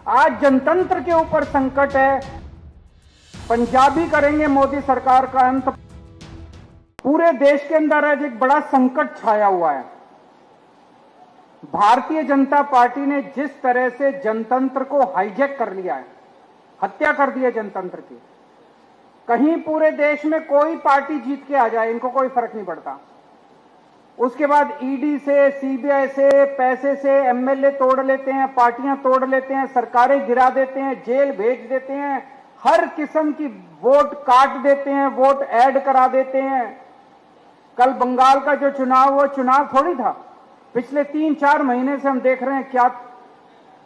आज जनतंत्र के ऊपर संकट है। पंजाबी करेंगे मोदी सरकार का अंत। पूरे देश के अंदर आज एक बड़ा संकट छाया हुआ है। भारतीय जनता पार्टी ने जिस तरह से जनतंत्र को हाईजैक कर लिया है, हत्या कर दी है जनतंत्र की। कहीं पूरे देश में कोई पार्टी जीत के आ जाए, इनको कोई फर्क नहीं पड़ता। उसके बाद ईडी से, सीबीआई से, पैसे से एमएलए तोड़ लेते हैं, पार्टियां तोड़ लेते हैं, सरकारें गिरा देते हैं, जेल भेज देते हैं, हर किस्म की वोट काट देते हैं, वोट ऐड करा देते हैं। कल बंगाल का जो चुनाव, वो चुनाव थोड़ी था। पिछले 3-4 महीने से हम देख रहे हैं क्या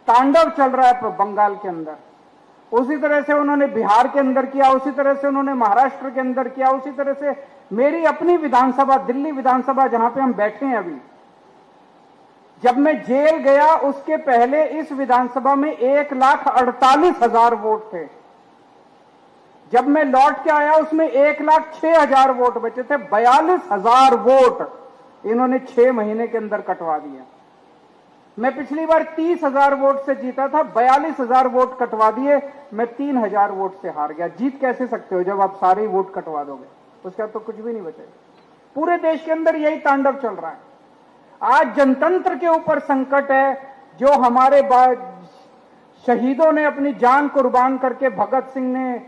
तांडव चल रहा है बंगाल के अंदर। उसी तरह से उन्होंने बिहार के अंदर किया, उसी तरह से उन्होंने महाराष्ट्र के अंदर किया, उसी तरह से मेरी अपनी विधानसभा, दिल्ली विधानसभा जहां पे हम बैठे हैं अभी, जब मैं जेल गया उसके पहले इस विधानसभा में 1,48,000 वोट थे। जब मैं लौट के आया उसमें 1,06,000 वोट बचे थे। 42,000 वोट इन्होंने 6 महीने के अंदर कटवा दिए। मैं पिछली बार 30,000 वोट से जीता था, 42,000 वोट कटवा दिए, मैं 3,000 वोट से हार गया। जीत कैसे सकते हो जब आप सारे वोट कटवा दोगे? उसका तो कुछ भी नहीं बचेगा। पूरे देश के अंदर यही तांडव चल रहा है। आज जनतंत्र के ऊपर संकट है। जो हमारे शहीदों ने अपनी जान कुर्बान करके, भगत सिंह ने,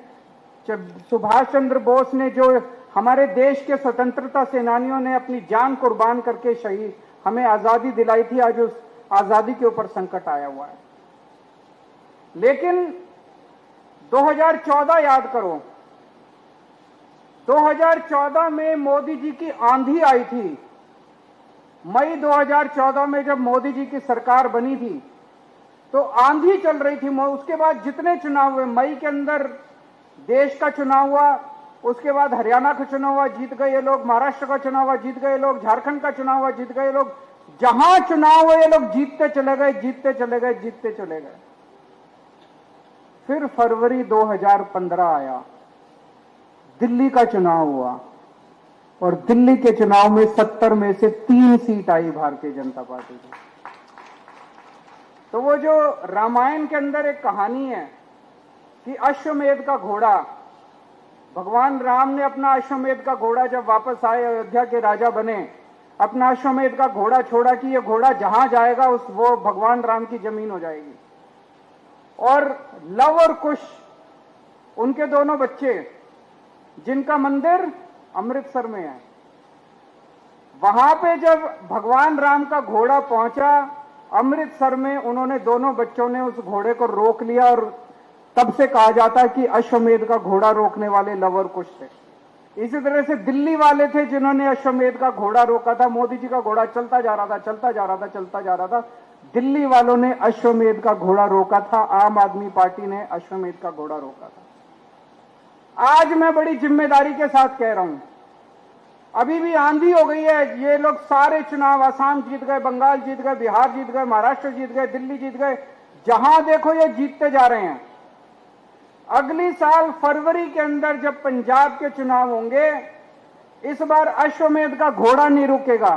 सुभाष चंद्र बोस ने, जो हमारे देश के स्वतंत्रता सेनानियों ने अपनी जान कुर्बान करके शहीद हमें आजादी दिलाई थी, आज उस आजादी के ऊपर संकट आया हुआ है। लेकिन 2014 याद करो, 2014 में मोदी जी की आंधी आई थी। मई 2014 में जब मोदी जी की सरकार बनी थी तो आंधी चल रही थी। उसके बाद जितने चुनाव हुए, मई के अंदर देश का चुनाव हुआ, उसके बाद हरियाणा का चुनाव हुआ, जीत गए ये लोग, महाराष्ट्र का चुनाव हुआ, जीत गए लोग, झारखंड का चुनाव हुआ, जीत गए लोग। जहां चुनाव हुए ये लोग जीतते चले गए, जीतते चले गए, जीतते चले गए। फिर फरवरी 2015 आया, दिल्ली का चुनाव हुआ और दिल्ली के चुनाव में 70 में से 3 सीट आई भारतीय जनता पार्टी की। तो वो जो रामायण के अंदर एक कहानी है कि अश्वमेध का घोड़ा, भगवान राम ने अपना अश्वमेध का घोड़ा जब वापस आए, अयोध्या के राजा बने, अपना अश्वमेध का घोड़ा छोड़ा कि ये घोड़ा जहां जाएगा वो भगवान राम की जमीन हो जाएगी। और लव और कुश, उनके दोनों बच्चे, जिनका मंदिर अमृतसर में है, वहां पे जब भगवान राम का घोड़ा पहुंचा अमृतसर में, उन्होंने, दोनों बच्चों ने उस घोड़े को रोक लिया। और तब से कहा जाता है कि अश्वमेध का घोड़ा रोकने वाले लव और कुश थे। इसी तरह से दिल्ली वाले थे जिन्होंने अश्वमेध का घोड़ा रोका था। मोदी जी का घोड़ा चलता जा रहा था, चलता जा रहा था, चलता जा रहा था। दिल्ली वालों ने अश्वमेध का घोड़ा रोका था, आम आदमी पार्टी ने अश्वमेध का घोड़ा रोका था। आज मैं बड़ी जिम्मेदारी के साथ कह रहा हूं, अभी भी आंधी हो गई है। ये लोग सारे चुनाव, आसाम जीत गए, बंगाल जीत गए, बिहार जीत गए, महाराष्ट्र जीत गए, दिल्ली जीत गए, जहां देखो ये जीतते जा रहे हैं। अगली साल फरवरी के अंदर जब पंजाब के चुनाव होंगे, इस बार अश्वमेध का घोड़ा नहीं रुकेगा।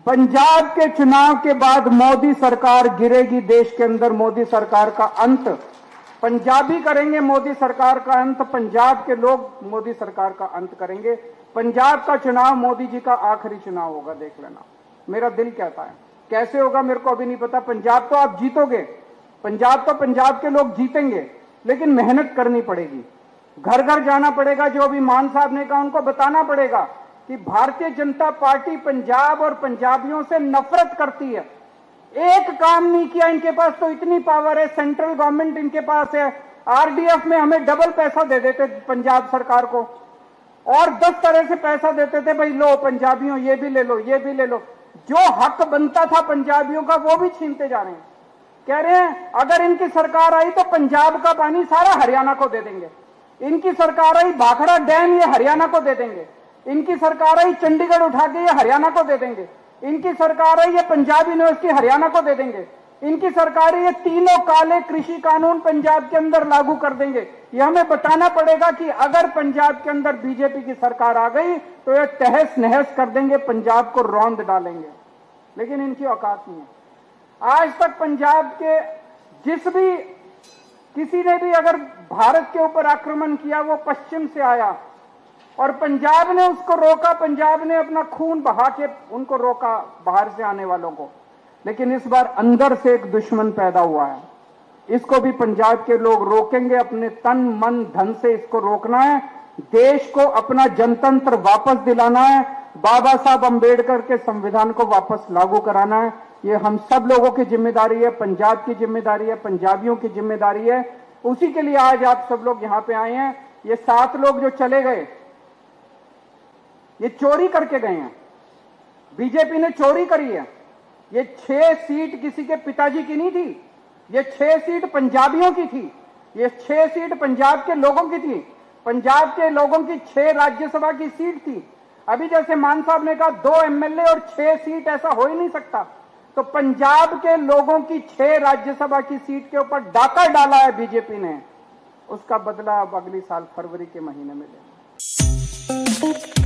पंजाब के चुनाव के बाद मोदी सरकार गिरेगी देश के अंदर, मोदी सरकार का अंत। पंजाबी करेंगे मोदी सरकार का अंत, पंजाब के लोग मोदी सरकार का अंत करेंगे। पंजाब का चुनाव मोदी जी का आखिरी चुनाव होगा, देख लेना। मेरा दिल कहता है, कैसे होगा मेरे को अभी नहीं पता। पंजाब तो आप जीतोगे, पंजाब तो पंजाब के लोग जीतेंगे, लेकिन मेहनत करनी पड़ेगी, घर घर जाना पड़ेगा। जो अभी मान साहब ने कहा, उनको बताना पड़ेगा कि भारतीय जनता पार्टी पंजाब और पंजाबियों से नफरत करती है। एक काम नहीं किया, इनके पास तो इतनी पावर है, सेंट्रल गवर्नमेंट इनके पास है। आरडीएफ में हमें डबल पैसा दे देते पंजाब सरकार को, और 10 तरह से पैसा देते थे, भाई लो पंजाबियों ये भी ले लो, ये भी ले लो। जो हक बनता था पंजाबियों का वो भी छीनते जा रहे हैं। कह रहे हैं अगर इनकी सरकार आई तो पंजाब का पानी सारा हरियाणा को दे देंगे, इनकी सरकार आई भाखड़ा डैम ये हरियाणा को दे देंगे, इनकी सरकार आई चंडीगढ़ उठा के ये हरियाणा को दे देंगे, इनकी सरकार आई ये पंजाब यूनिवर्सिटी हरियाणा को दे देंगे, इनकी सरकार ये तीनों काले कृषि कानून पंजाब के अंदर लागू कर देंगे। ये हमें बताना पड़ेगा कि अगर पंजाब के अंदर बीजेपी की सरकार आ गई तो ये तहस नहस कर देंगे, पंजाब को रौंद डालेंगे। लेकिन इनकी औकात नहीं है। आज तक पंजाब के किसी ने भी अगर भारत के ऊपर आक्रमण किया वो पश्चिम से आया और पंजाब ने उसको रोका, पंजाब ने अपना खून बहा के उनको रोका बाहर से आने वालों को। लेकिन इस बार अंदर से एक दुश्मन पैदा हुआ है, इसको भी पंजाब के लोग रोकेंगे, अपने तन मन धन से इसको रोकना है। देश को अपना जनतंत्र वापस दिलाना है, बाबा साहब अंबेडकर के संविधान को वापस लागू कराना है। ये हम सब लोगों की जिम्मेदारी है, पंजाब की जिम्मेदारी है, पंजाबियों की जिम्मेदारी है। उसी के लिए आज आप सब लोग यहां पे आए हैं। ये 7 लोग जो चले गए, ये चोरी करके गए हैं, बीजेपी ने चोरी करी है। ये 6 सीट किसी के पिताजी की नहीं थी, ये 6 सीट पंजाबियों की थी, ये 6 सीट पंजाब के लोगों की थी। पंजाब के लोगों की 6 राज्यसभा की सीट थी। अभी जैसे मान साहब ने कहा 2 एमएलए और 6 सीट, ऐसा हो ही नहीं सकता। तो पंजाब के लोगों की 6 राज्यसभा की सीट के ऊपर डाका डाला है बीजेपी ने, उसका बदला अब अगली साल फरवरी के महीने में लेना।